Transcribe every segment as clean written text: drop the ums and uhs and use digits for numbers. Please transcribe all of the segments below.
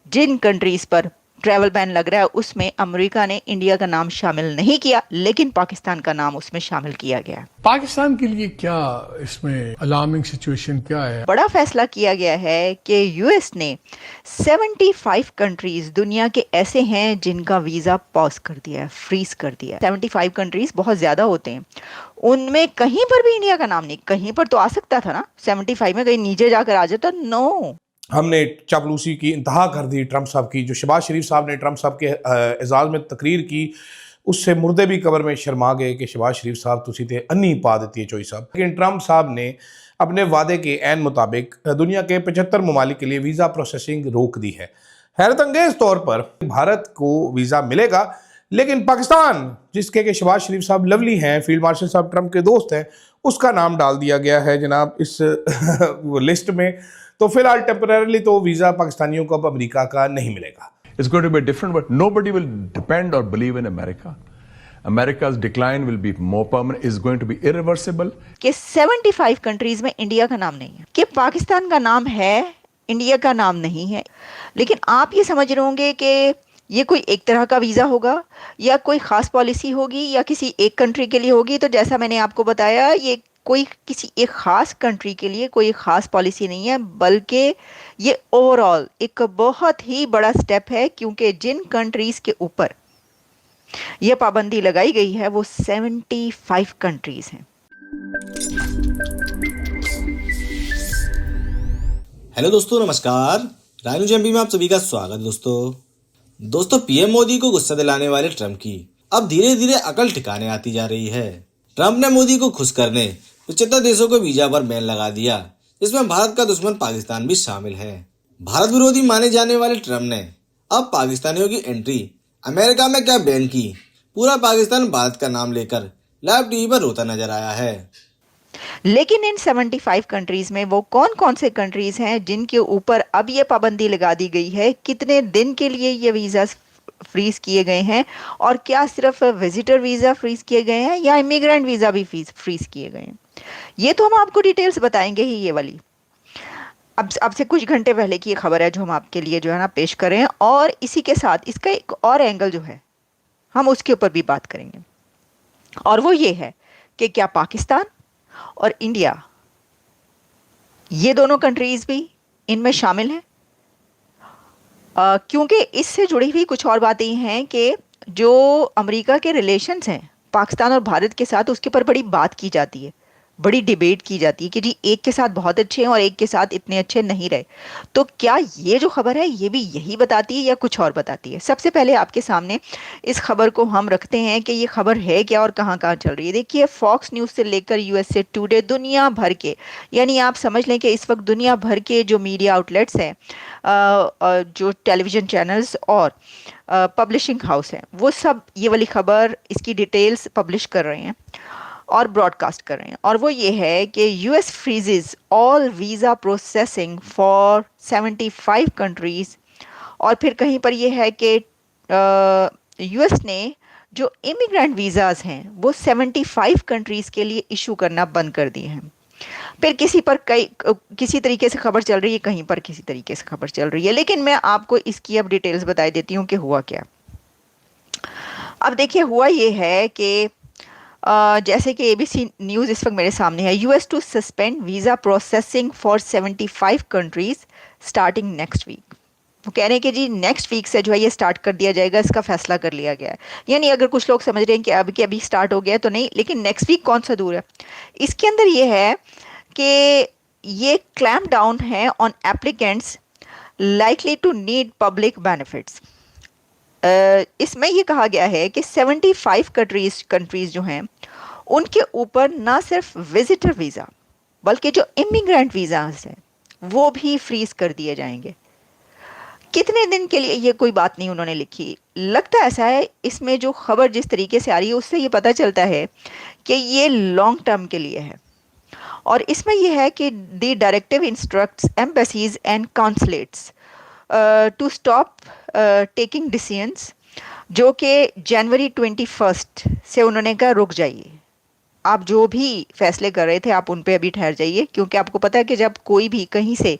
जिन countries पर travel ban लग रहा है उसमें अमेरिका ने इंडिया का नाम शामिल नहीं किया, लेकिन पाकिस्तान का नाम उसमें शामिल किया गया। पाकिस्तान के लिए क्या इसमें अलार्मिंग सिचुएशन क्या है? बड़ा फैसला किया गया है कि यूएस ने 75 कंट्रीज दुनिया के ऐसे हैं जिनका वीजा पॉज कर दिया है, फ्रीज कर दिया है। 75 कंट्रीज बहुत ज्यादा होते हैं, उनमें कहीं पर भी इंडिया का नाम नहीं। कहीं पर तो आ सकता था ना, 75 में कहीं नीचे जाकर आ जाता। नो, हमने चापलूसी की इंतहा कर दी ट्रंप साहब की। जो शहबाज शरीफ साहब ने ट्रंप साहब के एजाज में तकरीर की, उससे मुर्दे भी कब्र में शर्मा गए कि शहबाज शरीफ साहब तुसी ते अन्नी पा देती है चोई साहब। लेकिन ट्रंप साहब ने अपने वादे के ऐन मुताबिक दुनिया के 75 ममालिक के लिए वीज़ा प्रोसेसिंग रोक दी है। हैरत अंगेज तौर पर भारत को वीज़ा मिलेगा, लेकिन पाकिस्तान, जिसके कि शहबाज शरीफ साहब लवली हैं, फील्ड मार्शल साहब ट्रंप के दोस्त हैं, उसका नाम डाल दिया गया है जनाब इस लिस्ट में। तो फिलहाल टेम्परेरली तो वीज़ा पाकिस्तानियों को अब अमेरिका का नहीं मिलेगा। It's going to be different, but nobody will depend or believe in America. America's decline will be more permanent, is going to be irreversible. कि 75 कंट्रीज में इंडिया का नाम नहीं है, कि पाकिस्तान का नाम है, इंडिया का नाम नहीं है। लेकिन आप ये समझ रहे होंगे कि ये कोई एक तरह का वीज़ा होगा या कोई ख़ास पॉलिसी होगी या किसी एक कंट्री के लिए होगी। तो जैसा मैंने आपको बताया, ये कोई किसी एक ख़ास कंट्री के लिए कोई ख़ास पॉलिसी नहीं है, बल्कि ये ओवरऑल एक बहुत ही बड़ा स्टेप है, क्योंकि जिन कंट्रीज़ के ऊपर ये पाबंदी लगाई गई है वो 75 कंट्रीज़ हैं। हेलो दोस्तों, नमस्कार। रायनो जेएमपी में आप सभी का स्वागत है। दोस्तों पीएम मोदी को गुस्सा दिलाने वाले ट्रंप की अब धीरे धीरे अकल ठिकाने आती जा रही है। ट्रंप ने मोदी को खुश करने 75 देशों को वीजा पर बैन लगा दिया, जिसमें भारत का दुश्मन पाकिस्तान भी शामिल है। भारत विरोधी माने जाने वाले ट्रंप ने अब पाकिस्तानियों की एंट्री अमेरिका में क्या बैन की। पूरा पाकिस्तान भारत का नाम लेकर लाइव टीवी पर रोता नजर आया है। लेकिन इन 75 कंट्रीज में वो कौन कौन से कंट्रीज हैं जिनके ऊपर अब ये पाबंदी लगा दी गई है, कितने दिन के लिए ये वीज़ा फ्रीज किए गए हैं, और क्या सिर्फ विजिटर वीज़ा फ्रीज किए गए हैं या इमिग्रेंट वीज़ा भी फ्रीज किए गए हैं, ये तो हम आपको डिटेल्स बताएंगे ही। ये वाली अब से कुछ घंटे पहले की ये खबर है जो हम आपके लिए जो है ना पेश कर रहे हैं, और इसी के साथ इसका एक और एंगल जो है हम उसके ऊपर भी बात करेंगे, और वो ये है कि क्या पाकिस्तान और इंडिया, ये दोनों कंट्रीज भी इनमें शामिल हैं। क्योंकि इससे जुड़ी हुई कुछ और बातें हैं कि जो अमेरिका के रिलेशंस हैं पाकिस्तान और भारत के साथ, उसके ऊपर बड़ी बात की जाती है, बड़ी डिबेट की जाती है कि जी एक के साथ बहुत अच्छे हैं और एक के साथ इतने अच्छे नहीं रहे। तो क्या ये जो खबर है ये भी यही बताती है या कुछ और बताती है? सबसे पहले आपके सामने इस खबर को हम रखते हैं कि ये खबर है क्या और कहाँ कहाँ चल रही है। देखिए, फॉक्स न्यूज़ से लेकर यूएसए टुडे, दुनिया भर के, यानी आप समझ लें कि इस वक्त दुनिया भर के जो मीडिया आउटलेट्स हैं, जो टेलीविज़न चैनल्स और पब्लिशिंग हाउस हैं, वो सब ये वाली खबर, इसकी डिटेल्स पब्लिश कर रहे हैं और ब्रॉडकास्ट कर रहे हैं। और वो ये है कि US freezes all visa processing for 75 countries. और फिर कहीं पर ये है कि यूएस ने जो इमिग्रेंट वीज़ाज़ हैं वो 75 कंट्रीज़ के लिए इशू करना बंद कर दिए हैं। फिर किसी तरीके से खबर चल रही है, कहीं पर किसी तरीके से खबर चल रही है, लेकिन मैं आपको इसकी अब डिटेल्स बता देती हूँ कि हुआ क्या। अब देखिए, हुआ ये है कि जैसे कि एबीसी न्यूज़ इस वक्त मेरे सामने है, US to suspend visa processing for 75 countries starting next week. वो कह रहे हैं कि जी नेक्स्ट वीक से जो है ये स्टार्ट कर दिया जाएगा, इसका फैसला कर लिया गया है। यानी अगर कुछ लोग समझ रहे हैं कि अभी स्टार्ट हो गया तो नहीं, लेकिन नेक्स्ट वीक कौन सा दूर है। इसके अंदर ये है कि ये क्लैम्प डाउन है on applicants likely to need public benefits. इसमें ये कहा गया है कि 75 कंट्रीज़ जो हैं उनके ऊपर ना सिर्फ विजिटर वीज़ा बल्कि जो इमिग्रेंट वीज़ाज हैं वो भी फ्रीज कर दिए जाएंगे। कितने दिन के लिए ये कोई बात नहीं उन्होंने लिखी। लगता ऐसा है, इसमें जो खबर जिस तरीके से आ रही है उससे ये पता चलता है कि ये लॉन्ग टर्म के लिए है। और इसमें यह है कि the directive instructs embassies and consulates to stop taking decisions, जो कि जनवरी 21 से उन्होंने कहा रुक जाइए, आप जो भी फैसले कर रहे थे आप उन पे अभी ठहर जाइए। क्योंकि आपको पता है कि जब कोई भी कहीं से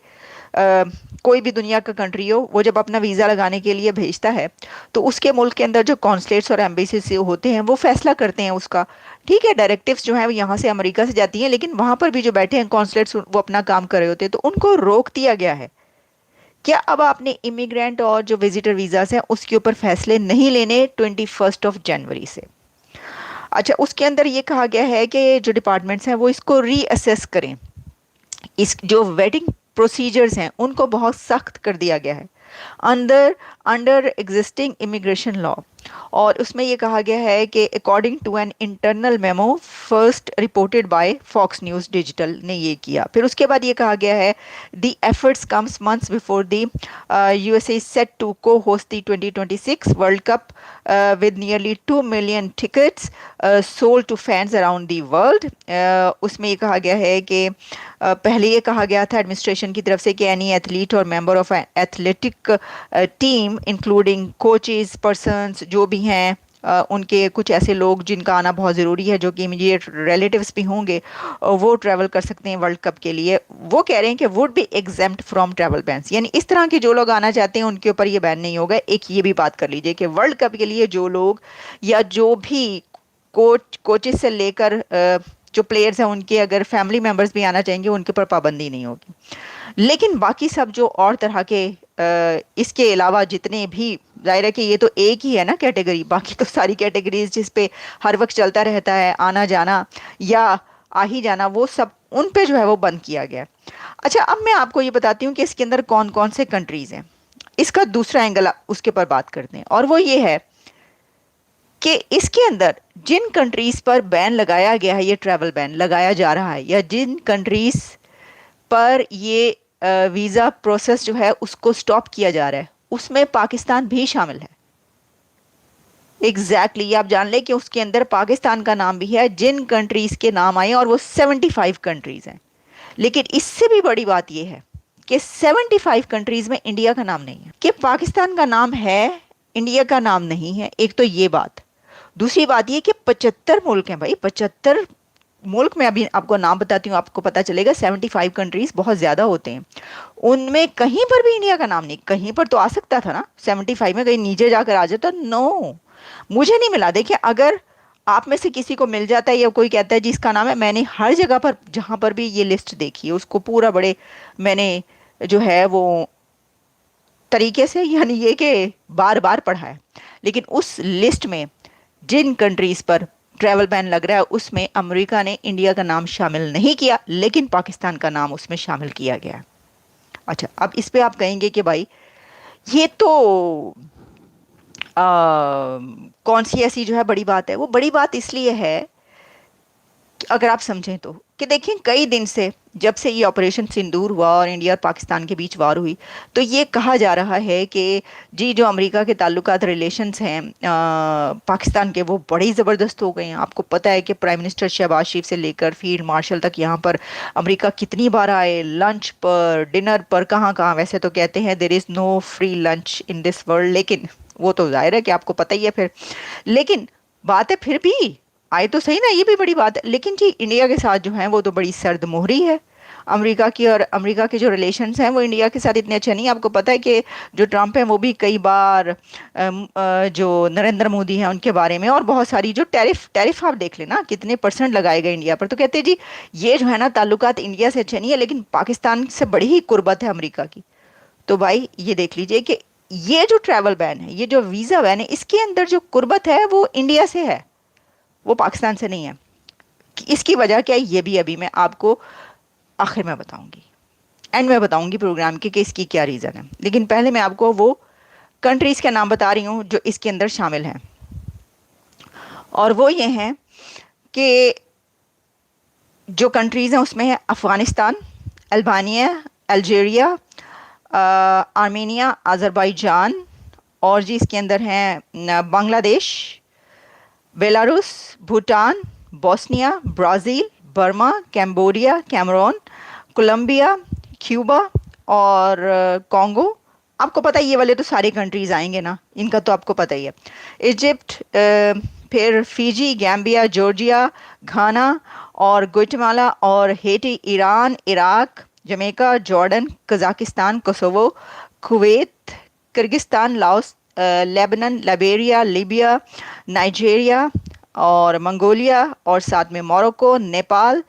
کوئی بھی دنیا کا کنٹری ہو وہ جب اپنا ویزا لگانے کے لیے بھیجتا ہے تو اس کے ملک کے اندر جو کانسلیٹس اور ایمبیسیز ہوتے ہیں وہ فیصلہ کرتے ہیں اس کا. ٹھیک ہے, ڈائریکٹیوز جو ہیں وہ یہاں سے امریکہ سے جاتی ہیں, لیکن وہاں پر بھی جو بیٹھے ہیں کانسلیٹس وہ اپنا کام کر رہے ہوتے ہیں, تو ان کو روک دیا گیا ہے. کیا اب آپ نے امیگرینٹ اور جو وزٹر ویزاز ہیں اس کے اوپر فیصلے نہیں لینے 21 جنوری سے. اچھا, اس کے اندر یہ کہا گیا ہے کہ جو ڈپارٹمنٹس ہیں وہ اس کو ری اسیس کریں. اس جو ویٹنگ پروسیجرز ہیں ان کو بہت سخت کر دیا گیا ہے انڈر ایگزسٹنگ امیگریشن لا, اور اس میں یہ کہا گیا ہے کہ according to an internal memo first reported by Fox News Digital نے یہ کیا. پھر اس کے بعد یہ کہا گیا ہے the efforts comes months before the U S A set to co host the 2026 world cup with nearly 2 million tickets sold to fans around the world. اس میں یہ کہا گیا ہے کہ پہلے یہ کہا گیا تھا ایڈمنسٹریشن کی طرف سے کہ اینی ایتھلیٹ اور member of athletic team including coaches persons جو بھی ہیں ان کے کچھ ایسے لوگ جن کا آنا بہت ضروری ہے جو کہ امیڈیٹ ریلیٹیوز بھی ہوں گے وہ ٹریول کر سکتے ہیں ورلڈ کپ کے لیے. وہ کہہ رہے ہیں کہ would be exempt from travel bans, یعنی اس طرح کے جو لوگ آنا چاہتے ہیں ان کے اوپر یہ بین نہیں ہوگا. ایک یہ بھی بات کر لیجئے کہ ورلڈ کپ کے لیے جو لوگ یا جو بھی کوچز سے لے کر جو پلیئرز ہیں ان کے اگر فیملی ممبرز بھی آنا چاہیں گے ان کے اوپر پابندی نہیں ہوگی. لیکن باقی سب جو اور طرح کے اس کے علاوہ جتنے بھی, ظاہر ہے کہ یہ تو ایک ہی ہے نا کیٹیگری, باقی تو ساری کیٹیگریز جس پہ ہر وقت چلتا رہتا ہے آنا جانا یا آ ہی جانا, وہ سب ان پہ جو ہے وہ بند کیا گیا. اچھا, اب میں آپ کو یہ بتاتی ہوں کہ اس کے اندر کون کون سے کنٹریز ہیں. اس کا دوسرا اینگل اس کے پر بات کرتے ہیں, اور وہ یہ ہے کہ اس کے اندر جن کنٹریز پر بین لگایا گیا ہے, یہ ٹریول بین لگایا جا رہا ہے, یا جن کنٹریز پر یہ ویزا پروسیس جو ہے اس کو سٹاپ کیا جا رہا ہے, اس میں پاکستان بھی شامل ہے. ایگزیکٹلی آپ جان لیں کہ اس کے اندر پاکستان کا نام بھی ہے. جن کنٹریز کے نام آئے اور وہ 75 کنٹریز ہیں, لیکن اس سے بھی بڑی بات یہ ہے کہ 75 کنٹریز میں انڈیا کا نام نہیں ہے. کہ پاکستان کا نام ہے, انڈیا کا نام نہیں ہے. ایک تو یہ بات. دوسری بات یہ کہ 75 ملک ہیں بھائی, 75 ملک میں ابھی آپ کو نام بتاتی ہوں, آپ کو پتا چلے گا 75 کنٹریز بہت زیادہ ہوتے ہیں. ان میں کہیں پر بھی انڈیا کا نام نہیں. کہیں پر تو آ سکتا تھا نا 75 میں, کہیں نیچے جا کر آ جاتا. نو, مجھے نہیں ملا. دیکھیں, اگر آپ میں سے کسی کو مل جاتا ہے یا کوئی کہتا ہے جس کا نام ہے, میں نے ہر جگہ پر جہاں پر بھی یہ لسٹ دیکھی ہے اس کو پورا بڑے میں نے جو ہے وہ طریقے سے, یعنی یہ کہ بار بار پڑھا ہے, لیکن اس لسٹ میں جن کنٹریز پر ٹریول بین لگ رہا ہے اس میں امریکہ نے انڈیا کا نام شامل نہیں کیا, لیکن پاکستان کا نام اس میں شامل کیا گیا. اچھا, اب اس پہ آپ کہیں گے کہ بھائی یہ تو کون سی ایسی جو ہے بڑی بات ہے. وہ بڑی بات اس لیے ہے اگر آپ سمجھیں تو کہ دیکھیں کئی دن سے جب سے یہ آپریشن سندور ہوا اور انڈیا اور پاکستان کے بیچ وار ہوئی تو یہ کہا جا رہا ہے کہ جی جو امریکہ کے تعلقات ریلیشنز ہیں پاکستان کے وہ بڑی زبردست ہو گئے ہیں. آپ کو پتہ ہے کہ پرائم منسٹر شہباز شریف سے لے کر فیلڈ مارشل تک یہاں پر امریکہ کتنی بار آئے, لنچ پر, ڈنر پر, کہاں کہاں. ویسے تو کہتے ہیں there is no free lunch in this world, لیکن وہ تو ظاہر ہے کہ آپ کو پتہ ہی ہے پھر. لیکن بات ہے پھر بھی آئے تو صحیح نا, یہ بھی بڑی بات ہے. لیکن جی انڈیا کے ساتھ جو ہیں وہ تو بڑی سرد مہری ہے امریکہ کی, اور امریکہ کے جو ریلیشنز ہیں وہ انڈیا کے ساتھ اتنے اچھے نہیں. آپ کو پتہ ہے کہ جو ٹرمپ ہیں وہ بھی کئی بار جو نریندر مودی ہیں ان کے بارے میں, اور بہت ساری جو ٹیرف آپ دیکھ لیں نا کتنے % لگائے گئے انڈیا پر, تو کہتے ہیں جی یہ جو ہے نا تعلقات انڈیا سے اچھے نہیں ہے, لیکن پاکستان سے بڑی ہی قربت ہے امریکہ کی. تو بھائی یہ دیکھ لیجئے کہ یہ جو ٹریول بین ہے, یہ جو ویزا بین ہے, اس کے اندر جو قربت ہے وہ انڈیا سے ہے, وہ پاکستان سے نہیں ہے. اس کی وجہ کیا ہے یہ بھی ابھی میں آپ کو آخر میں بتاؤں گی, اینڈ میں بتاؤں گی پروگرام کی کہ اس کی کیا ریزن ہے. لیکن پہلے میں آپ کو وہ کنٹریز کے نام بتا رہی ہوں جو اس کے اندر شامل ہیں, اور وہ یہ ہیں کہ جو کنٹریز ہیں اس میں ہے Afghanistan, Albania, Algeria, Armenia, Azerbaijan, اور جی اس کے اندر ہیں Bangladesh, Belarus, Bhutan, Bosnia, Brazil, Burma, Cambodia, Cameroon, Colombia, Cuba اور کانگو. آپ کو پتہ ہے یہ والے تو سارے کنٹریز آئیں گے نا, ان کا تو آپ کو پتہ ہی ہے. ایجپٹ, پھر فیجی, گیمبیا, جارجیا, گھانا اور گوئٹمالا اور Haiti, Iran, Iraq, Jamaica, Jordan, Kazakhstan, Kosovo, Kuwait, Kyrgyzstan, Laos, Lebanon, Liberia, Libya, Nigeria और मंगोलिया, और साथ में Morocco, Nepal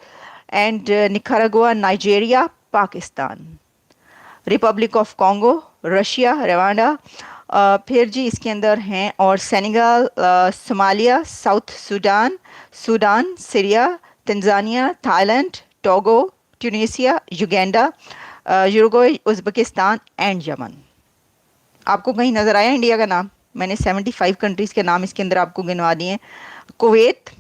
and Nicaragua, Nigeria, Pakistan, Republic of Congo, Russia, Rwanda, फिर जी इसके अंदर हैं और Senegal, Somalia, south Sudan, Sudan, Syria, Tanzania, Thailand, Togo, Tunisia, Uganda, Uruguay, Uzbekistan and Yemen. आपको कहीं नज़र आया इंडिया का नाम? मैंने 75 कंट्रीज़ के नाम इसके अंदर आपको गिनवा दिए हैं। कुवैत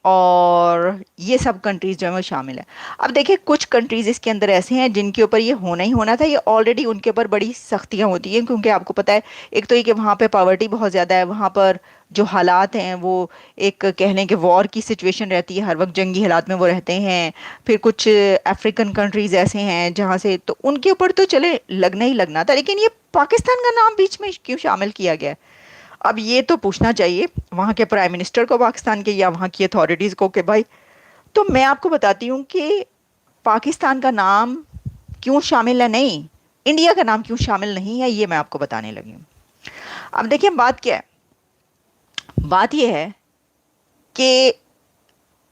और ये सब कंट्रीज़ जो है वो शामिल है। अब देखिए कुछ कंट्रीज़ इसके अंदर ऐसे हैं जिनके ऊपर ये होना ही होना था, ये ऑलरेडी उनके ऊपर बड़ी सख्तियाँ होती हैं, क्योंकि आपको पता है एक तो ये कि वहाँ पे पावर्टी बहुत ज़्यादा है, वहाँ पर जो हालात हैं वो एक कह लें कि वॉर की सिचुएशन रहती है, हर वक्त जंगी हालात में वो रहते हैं। फिर कुछ अफ्रीकन कंट्रीज़ ऐसे हैं जहाँ से तो उनके ऊपर तो चले लगना ही लगना था, लेकिन ये पाकिस्तान का नाम बीच में क्यों शामिल किया गया है? अब ये तो पूछना चाहिए वहाँ के प्राइम मिनिस्टर को पाकिस्तान के या वहाँ की अथॉरिटीज़ को कि भाई, तो मैं आपको बताती हूँ कि पाकिस्तान का नाम क्यों शामिल है, नहीं इंडिया का नाम क्यों शामिल नहीं है, ये मैं आपको बताने लगी हूँ। अब देखिए बात क्या है, बात ये है कि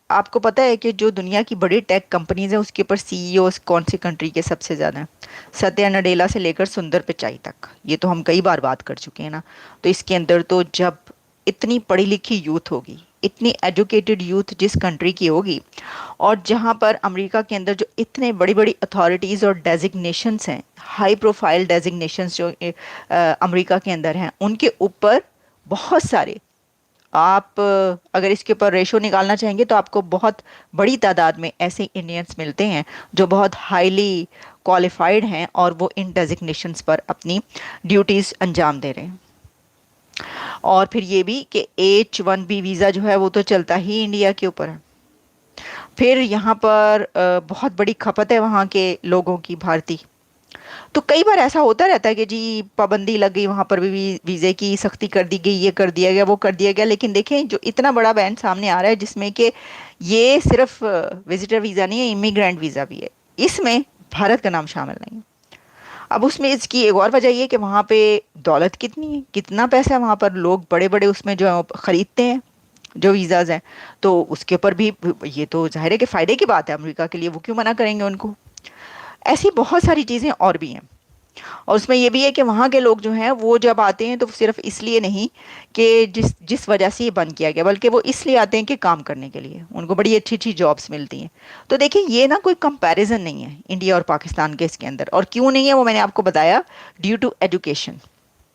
आपको पता है कि जो दुनिया की बड़ी टेक कंपनीज हैं उसके ऊपर सीईओज कौन सी कंट्री के सबसे ज़्यादा हैं? सत्या नडेला से लेकर सुंदर पिचाई तक, ये तो हम कई बार बात कर चुके हैं ना। तो इसके अंदर तो जब इतनी पढ़ी लिखी यूथ होगी, इतनी एजुकेटेड यूथ जिस कंट्री की होगी, और जहाँ पर अमेरिका के अंदर जो इतने बड़ी बड़ी अथॉरिटीज़ और डेजिग्नेशंस हैं, हाई प्रोफाइल डेजिग्नेशंस जो अमेरिका के अंदर हैं, उनके ऊपर बहुत सारे, आप अगर इसके ऊपर रेशो निकालना चाहेंगे तो आपको बहुत बड़ी तादाद में ऐसे इंडियंस मिलते हैं जो बहुत हाईली क्वालिफाइड हैं और वो इन डेजिग्नेशंस पर अपनी ड्यूटीज़ अंजाम दे रहे हैं। और फिर ये भी कि H1B वीज़ा जो है वो तो चलता ही इंडिया के ऊपर है। फिर यहाँ पर बहुत बड़ी खपत है वहाँ के लोगों की, भारतीय। तो कई बार ऐसा होता रहता है कि जी पाबंदी लग गई, वहाँ पर भी वीज़े की सख्ती कर दी गई, ये कर दिया गया, वो कर दिया गया, लेकिन देखें जो इतना बड़ा बैन सामने आ रहा है जिसमें कि ये सिर्फ विजिटर वीज़ा नहीं है, इमिग्रेंट वीज़ा भी है, इसमें भारत का नाम शामिल नहीं है। अब उसमें इसकी एक और वजह ये कि वहाँ पे दौलत कितनी है, कितना पैसा है वहाँ पर, लोग बड़े बड़े उसमें जो ख़रीदते हैं जो वीज़ाज़ हैं, तो उसके ऊपर भी ये तो जाहिर है कि फ़ायदे की बात है अमेरिका के लिए, वो क्यों मना करेंगे उनको। ऐसी बहुत सारी चीज़ें और भी हैं, और उसमें ये भी है कि वहाँ के लोग जो हैं वो जब आते हैं तो सिर्फ इसलिए नहीं कि जिस जिस वजह से ये बंद किया गया, बल्कि वो इसलिए आते हैं कि काम करने के लिए, उनको बड़ी अच्छी अच्छी जॉब्स मिलती हैं। तो देखिए ये ना कोई कंपैरिजन नहीं है इंडिया और पाकिस्तान के इसके अंदर, और क्यों नहीं है वो मैंने आपको बताया, ड्यू टू एजुकेशन।